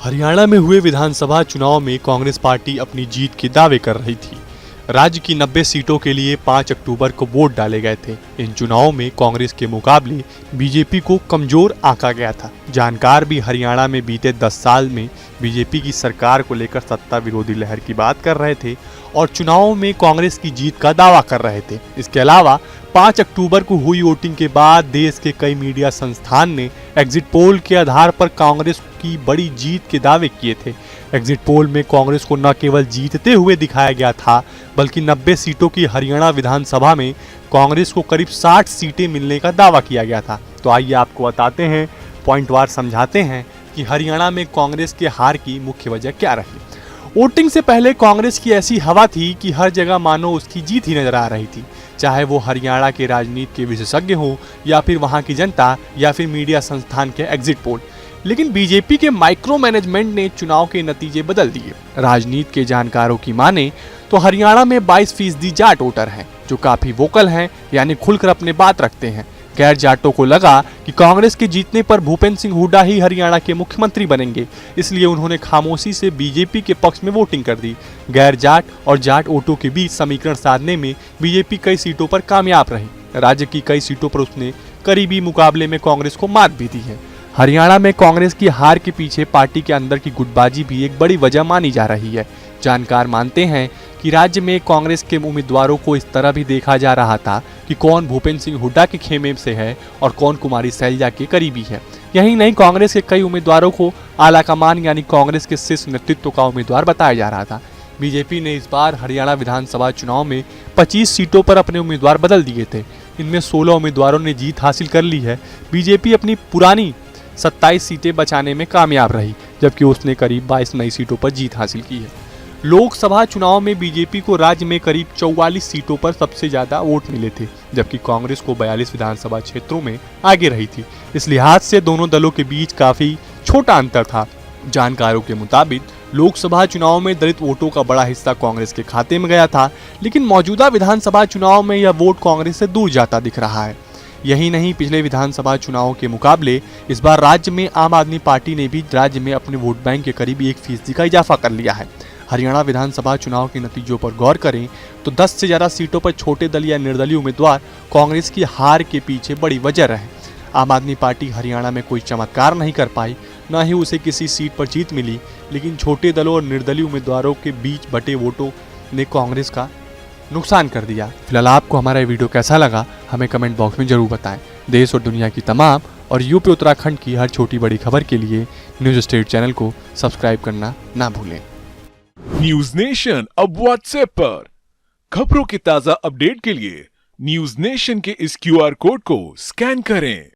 हरियाणा में हुए विधानसभा चुनाव में कांग्रेस पार्टी अपनी जीत के दावे कर रही थी। राज्य की 90 सीटों के लिए 5 अक्टूबर को वोट डाले गए थे। इन चुनावों में कांग्रेस के मुकाबले बीजेपी को कमजोर आंका गया था। जानकार भी हरियाणा में बीते 10 साल में बीजेपी की सरकार को लेकर सत्ता विरोधी लहर की बात कर रहे थे और चुनावों में कांग्रेस की जीत का दावा कर रहे थे। इसके अलावा 5 अक्टूबर को हुई वोटिंग के बाद देश के कई मीडिया संस्थान ने एग्जिट पोल के आधार पर कांग्रेस की बड़ी जीत के दावे किए थे। एग्जिट पोल में कांग्रेस को न केवल जीतते हुए दिखाया गया था, बल्कि 90 सीटों की हरियाणा विधानसभा में कांग्रेस को करीब 60 सीटें मिलने का दावा किया गया था। तो आइए आपको बताते हैं, पॉइंटवार समझाते हैं कि हरियाणा में कांग्रेस के हार की मुख्य वजह क्या रही। वोटिंग से पहले कांग्रेस की ऐसी हवा थी कि हर जगह मानो उसकी जीत ही नजर आ रही थी, चाहे वो हरियाणा के राजनीति के विशेषज्ञ हो या फिर वहां की जनता या फिर मीडिया संस्थान के एग्जिट पोल। लेकिन बीजेपी के माइक्रो मैनेजमेंट ने चुनाव के नतीजे बदल दिए। राजनीति के जानकारों की माने तो हरियाणा में 22% जाट वोटर हैं, जो काफी वोकल हैं, यानी खुलकर अपने बात रखते हैं। गैर जाटों को लगा कि कांग्रेस के जीतने पर भूपेंद्र सिंह हुड्डा ही हरियाणा के मुख्यमंत्री बनेंगे, इसलिए उन्होंने खामोशी से बीजेपी के पक्ष में वोटिंग कर दी। गैर जाट और जाट वोटों के बीच समीकरण साधने में बीजेपी कई सीटों पर कामयाब रही। राज्य की कई सीटों पर उसने करीबी मुकाबले में कांग्रेस को मात भी दी है। हरियाणा में कांग्रेस की हार के पीछे पार्टी के अंदर की गुटबाजी भी एक बड़ी वजह मानी जा रही है। जानकार मानते हैं कि राज्य में कांग्रेस के उम्मीदवारों को इस तरह भी देखा जा रहा था कि कौन भूपेंद्र सिंह हुड्डा के खेमे से है और कौन कुमारी सैलजा के करीबी है। यही नहीं, कांग्रेस के कई उम्मीदवारों को आलाकमान यानी कांग्रेस के शीर्ष नेतृत्व का उम्मीदवार बताया जा रहा था। बीजेपी ने इस बार हरियाणा विधानसभा चुनाव में 25 सीटों पर अपने उम्मीदवार बदल दिए थे। इनमें 16 उम्मीदवारों ने जीत हासिल कर ली है। बीजेपी अपनी पुरानी 27 सीटें बचाने में कामयाब रही, जबकि उसने करीब 22 नई सीटों पर जीत हासिल की है। लोकसभा चुनाव में बीजेपी को राज्य में करीब 44 सीटों पर सबसे ज्यादा वोट मिले थे, जबकि कांग्रेस को 42 विधानसभा क्षेत्रों में आगे रही थी। इस लिहाज से दोनों दलों के बीच काफी छोटा अंतर था। जानकारों के मुताबिक लोकसभा चुनाव में दलित वोटों का बड़ा हिस्सा कांग्रेस के खाते में गया था, लेकिन मौजूदा विधानसभा चुनाव में यह वोट कांग्रेस से दूर जाता दिख रहा है। यही नहीं, पिछले विधानसभा चुनावों के मुकाबले इस बार राज्य में आम आदमी पार्टी ने भी राज्य में अपने वोट बैंक के करीब 1% का इजाफा कर लिया है। हरियाणा विधानसभा चुनाव के नतीजों पर गौर करें तो 10 से ज्यादा सीटों पर छोटे दल या निर्दलीय उम्मीदवार कांग्रेस की हार के पीछे बड़ी वजह रहे। आम आदमी पार्टी हरियाणा में कोई चमत्कार नहीं कर पाई, न ही उसे किसी सीट पर जीत मिली, लेकिन छोटे दलों और निर्दलीय उम्मीदवारों के बीच बटे वोटों ने कांग्रेस का नुकसान कर दिया। फिलहाल आपको हमारा ये वीडियो कैसा लगा हमें कमेंट बॉक्स में जरूर बताएं। देश और दुनिया की तमाम और यूपी उत्तराखंड की हर छोटी बड़ी खबर के लिए न्यूज स्टेट चैनल को सब्सक्राइब करना ना भूलें। न्यूज नेशन अब व्हाट्सएप पर खबरों के ताजा अपडेट के लिए न्यूज नेशन के इस QR कोड को स्कैन करें।